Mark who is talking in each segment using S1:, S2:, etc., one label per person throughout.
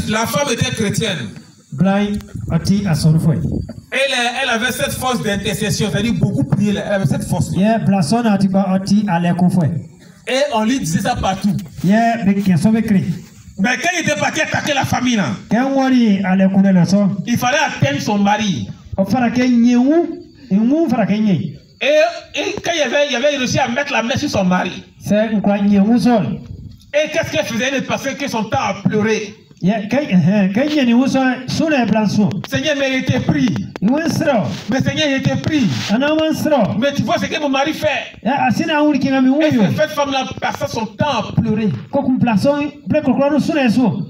S1: La femme était chrétienne. Elle avait cette force d'intercession, c'est-à-dire beaucoup prier. Elle avait cette force. Et on lui disait ça partout. Mais quand il était parti attaquer la famille, il fallait atteindre son mari. Et quand il avait réussi à mettre la main sur son mari. Et qu'est-ce qu'elle faisait? Elle passait que son temps à pleurer. Seigneur, mais il était pris. Mais Seigneur, il était pris. Mais tu vois ce que mon mari fait. Et cette femme-là passait son temps à pleurer.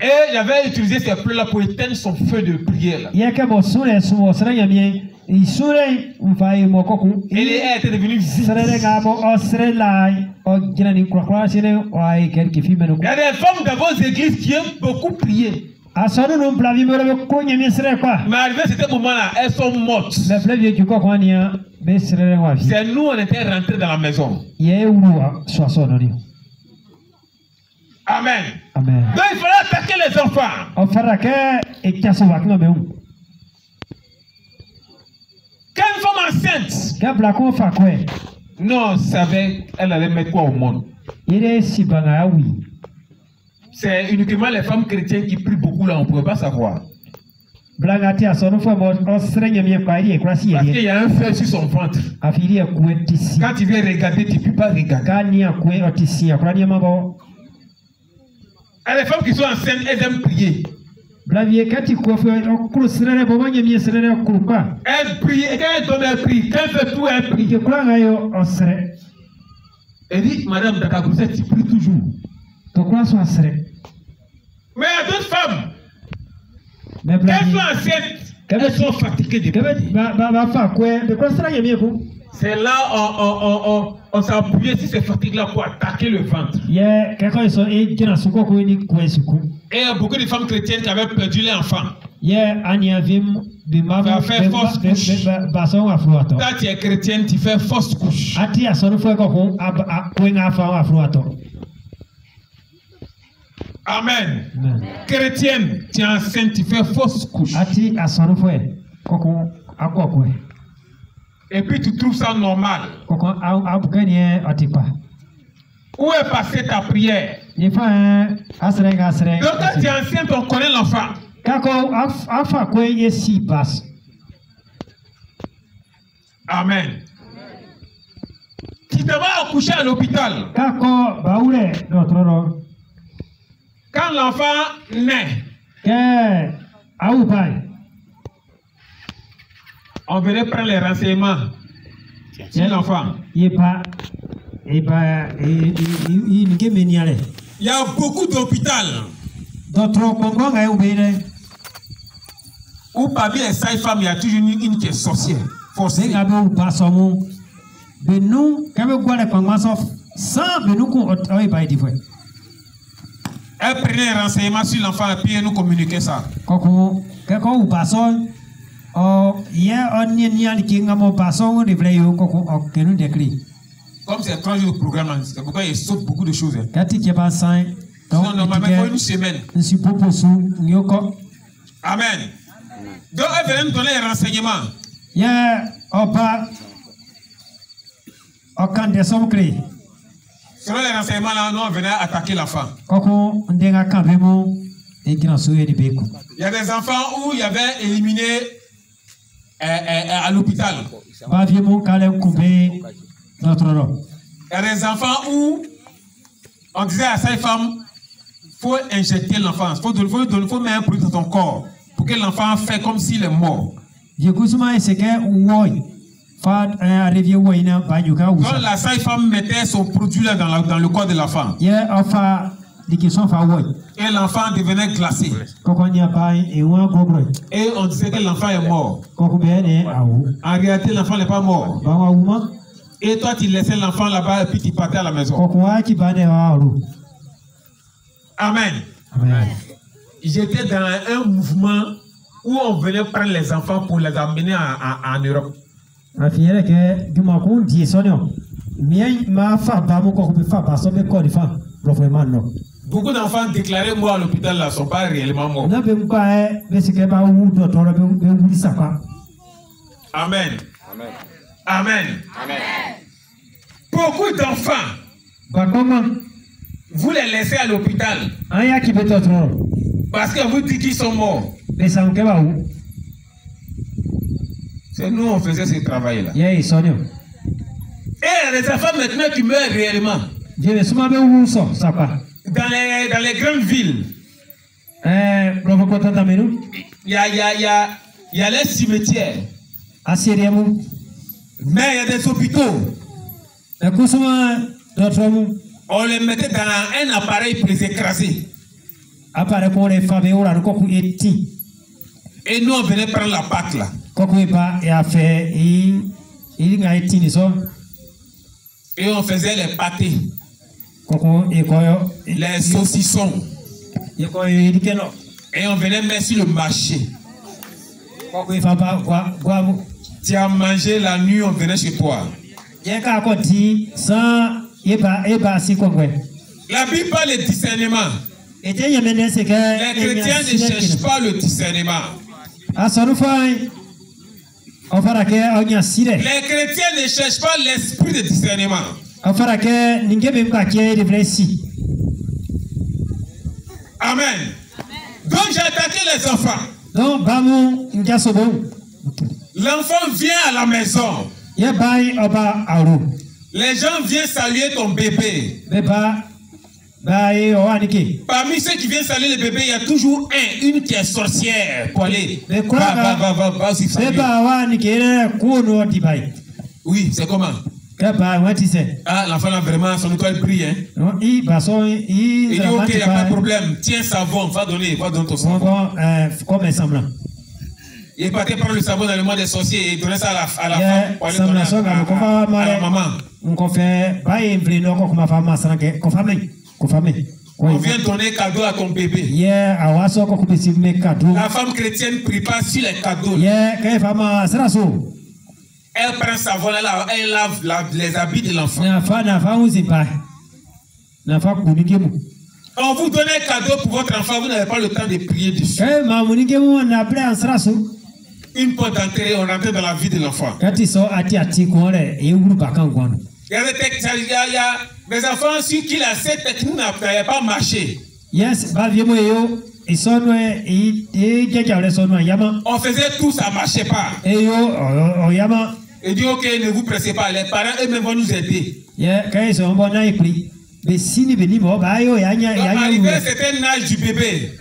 S1: Et il avait utilisé ces pleurs-là pour éteindre son feu de prière. Et elle était devenue vide. Il y a des femmes dans vos églises qui aiment beaucoup prier. Mais arrivé à ce moment-là, elles sont mortes. C'est nous, on était rentrés dans la maison. Amen. Amen. Donc il fallait attaquer les enfants. Quand une femme enceinte, non, savait, elle allait mettre quoi au monde? C'est uniquement les femmes chrétiennes qui prient beaucoup là, on ne pouvait pas savoir. Parce qu'il y a un feu sur son ventre. Quand tu viens regarder, tu ne peux pas regarder. Et les femmes qui sont enceintes, elles aiment prier. Elle prie, et quand elle donne, elle prie. Quand elle fait tout, elle prie. Elle dit, Madame Dakagouzet, tu pries toujours. Mais il y a d'autres femmes. Elles sont enceintes. Elles sont fatiguées de prier. C'est là on s'appuyait sur ces fatigues-là pour attaquer le ventre. Et beaucoup de femmes chrétiennes qui avaient perdu les enfants. Ça fait fausse couche. Quand tu es chrétienne, tu fais fausse couche. Amen. Chrétienne, tu es enceinte, tu fais fausse couche. Et puis tu trouves ça normal. Où est passée ta prière? Donc quand tu es enceinte, on connaît l'enfant. Amen. Tu te vas accoucher à l'hôpital. Quand l'enfant naît, on venait prendre les renseignements sur l'enfant. Il y a beaucoup d'hôpitaux où parmi les sages-femmes, il y a toujours une qui est sorcière. Forcée. Elle prenait les renseignements sur l'enfant et puis elle nous communiquait ça. Comme c'est 3 jours de programme, c'est pourquoi il saute beaucoup de choses. Sinon, normalement, il faut une semaine. Amen. Donc, elle venait nous donner les renseignements. Selon les renseignements, là, nous, on venait attaquer l'enfant. Il y a des enfants où il y avait éliminé à l'hôpital. Il y a des enfants où on disait à cette femme, il faut injecter l'enfant. Il faut mettre un produit dans ton corps pour que l'enfant fait comme s'il est mort. Donc la sage-femme mettait son produit là dans le corps de l'enfant. Et l'enfant devenait glacé. Et on disait que l'enfant est mort. En réalité, l'enfant n'est pas mort. Et toi, tu laissais l'enfant là-bas et puis tu partais à la maison. Amen. Amen. J'étais dans un mouvement où on venait prendre les enfants pour les amener en Europe. Beaucoup d'enfants déclarés morts à l'hôpital là sont pas réellement morts. Amen. Amen. Amen. Amen. Beaucoup d'enfants, vous les laissez à l'hôpital parce que vous dites qu'ils sont morts. C'est nous on faisait ce travail-là. Et les enfants maintenant qui meurent réellement. Dans les grandes villes, il y a les cimetières. Mais il y a des hôpitaux. On les mettait dans un appareil pour les écraser. Et nous on venait prendre la pâte là. Et on faisait les pâtés, les saucissons. Et on venait mettre sur le marché. Tu as mangé la nuit, on venait chez toi. La Bible parle de discernement. Les chrétiens ne cherchent pas le discernement. Les chrétiens ne cherchent pas l'esprit de discernement. Amen. Donc j'ai attaqué les enfants. L'enfant vient à la maison. Les gens viennent saluer ton bébé. Parmi ceux qui viennent saluer le bébé, il y a toujours une qui est sorcière pour aller. Va aussi saluer. Oui, c'est comment? Ah, l'enfant a vraiment son étoile brille. Hein? Il dit ok, il n'y a pas de problème. Tiens, savon, va donner ton savon. Il est parti prendre le savon dans le monde des sorciers et donner ça à la femme pour aller donner à la maman. On vient donner cadeau à ton bébé. La femme chrétienne prie pas sur les cadeaux. Elle prend savon, elle lave les habits de l'enfant. On vous donne un cadeau pour votre enfant, vous n'avez pas le temps de prier dessus. Une porte d'entrée, on rentre dans la vie de l'enfant. Il y a des enfants sur qui cette technique n'avait pas marché. On faisait tout, ça ne marchait pas. Il dit ok, ne vous pressez pas, les parents eux-mêmes vont nous aider. Donc, arrivé à un certain âge du bébé,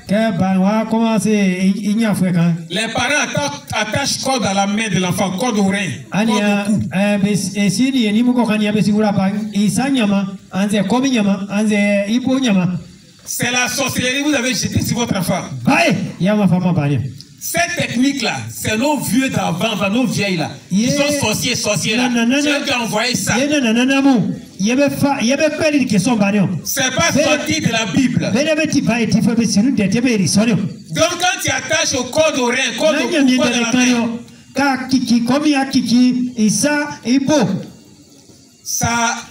S1: les parents attachent corde à la main de l'enfant, corde au rein, corde au cou. C'est la sorcellerie que vous avez jetée sur votre enfant. Cette technique-là, c'est nos vieux d'avant, nos vieilles là. Ils sont sorciers là. C'est eux qui ont envoyé ça. C'est pas sorti de la Bible. Donc quand tu attaches au corde au rein, corde au cou, corde à la main, ça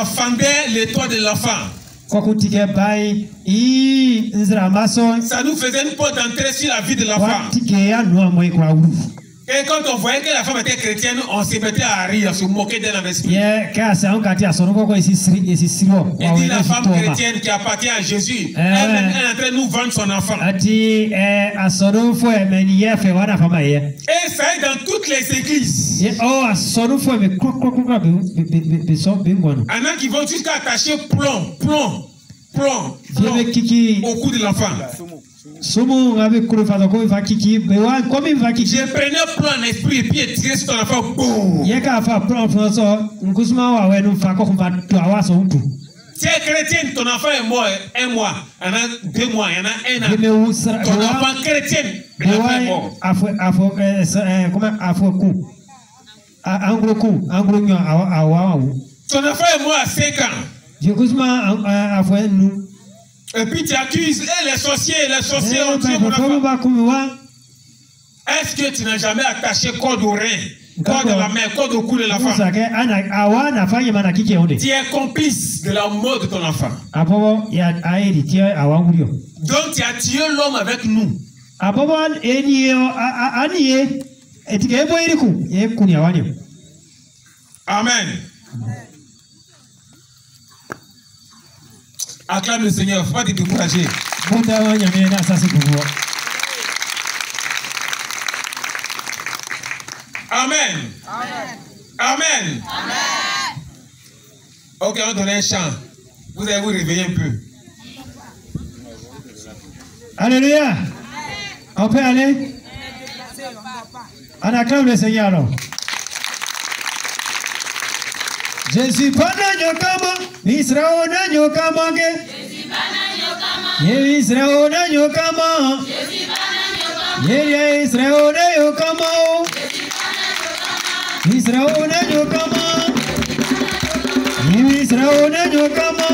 S1: fendait les toits de l'enfant. Ça nous faisait une porte d'entrée sur la vie de l'enfant. Et quand on voyait que la femme était chrétienne, on se mettait à rire, à se moquer d'elle en esprit. Et dit la femme chrétienne qui appartient à Jésus, elle est en train de nous vendre son enfant. Et ça est dans toutes les églises. Il y en a qui vont jusqu'à attacher plomb au cou de l'enfant. Je prenais plan en esprit et puis tiré sur ton enfant. Boum. Tu es chrétienne, ton enfant est mort 1 mois, il y en a 2 mois, il y en a 1 an. Ton enfant chrétien est mort. Ton enfant est mort à 5 ans. Et puis tu accuses les sorciers ont tué mon enfant. Est-ce que tu n'as jamais attaché corde au rein corde à la main, corde au cou de l'enfant. Tu es complice de la mort de ton enfant. Donc tu as tué l'homme avec nous. Amen. Acclame le Seigneur, il ne faut pas te décourager. Amen. Amen. Ok, on va donner un chant. Vous allez vous réveiller un peu.
S2: Alléluia. On peut aller? On acclame le Seigneur alors. Je suis pas Nyokama, Israël Nyokama, Israël Nyokama, Israël Nyokama, Israël Nyokama, Israël Nyokama, Israël Nyokama, Israël Nyokama, Israël Nyokama,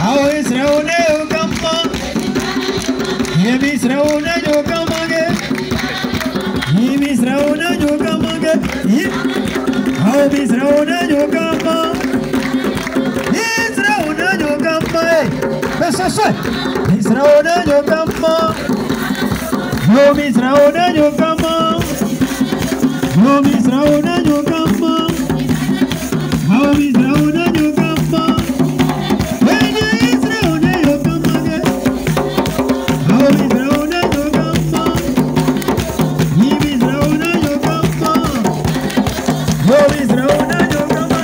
S2: How Israel Nyokama, Israel Nyokama, Israel Nyokama, How Israel Nyokama, How Israel Nyokama, How Israel Nyokama, when Israel Nyokama, How Israel Nyokama, Israel Nyokama. How is Rauna Yogamage? How is Rauna Yogama? How is Rauna Yogama? How is Rauna Yogamage? How is Rauna Yogama? How is Rauna Yogama?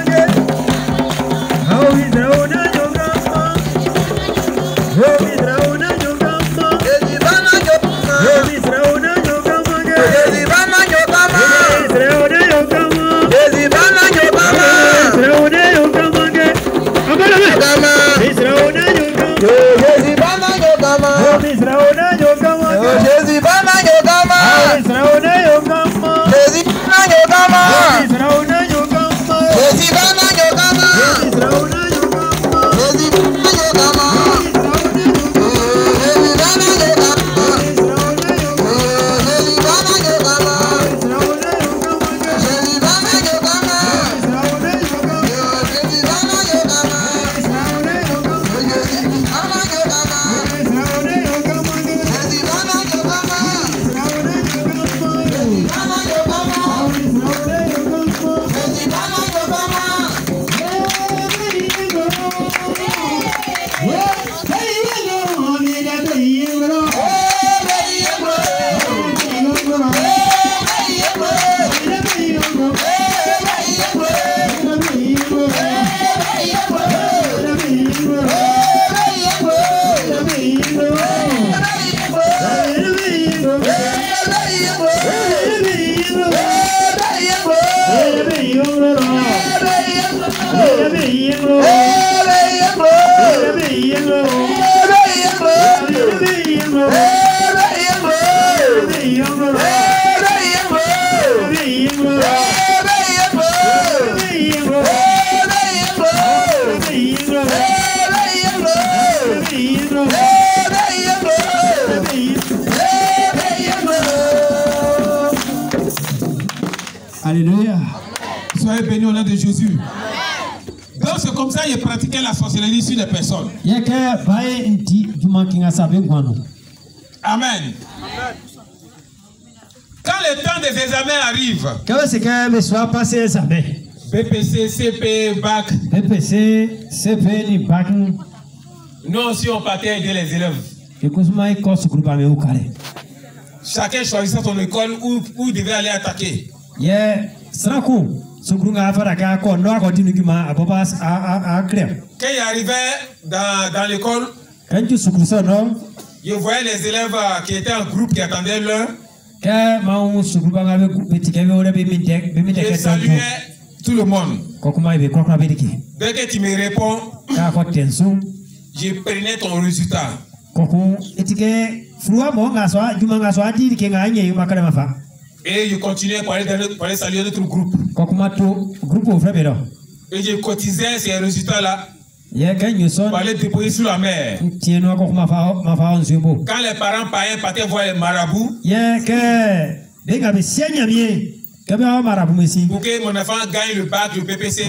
S2: How is Rauna Yogamage? Is Rauna Yogama? How is Rauna Yogama? How is Rauna Yogama? How is Rauna Yogama? Alléluia.
S1: Soyez bénis au nom de Jésus. Donc c'est comme ça qu'il pratiquait la sorcellerie sur les personnes. Amen. Quand le temps des examens arrive, BPC, CP, BAC, nous aussi on partait aider les élèves. Chacun choisissait son école où il devait aller attaquer. Quand il arrivait dans l'école, je voyais les élèves qui étaient en groupe qui attendaient l'heure. Je saluais tout le monde. Dès que tu me réponds, je prenais ton résultat. Et je continuais pour aller saluer notre groupe. Et je cotisais ces résultats-là pour aller déposer sur la mer. Quand les parents païens partaient voir les marabouts, Pour que mon enfant gagne le bac, le PPC.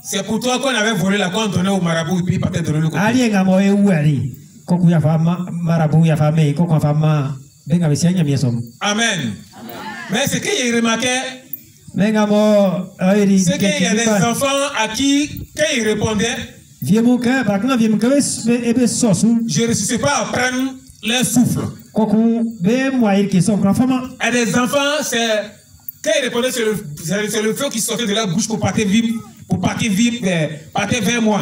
S1: C'est pour toi qu'on avait volé la compte donnée au marabout et puis peut-être donné le côté. Amen. Mais ce qu'il y a remarqué, c'est qu'il y a des enfants à qui, quand ils répondaient, je ne réussissais pas à prendre leur souffle. Et des enfants, c'est quand ils répondaient, c'est le feu qui sortait de leur bouche pour partir vivre, partir vers moi.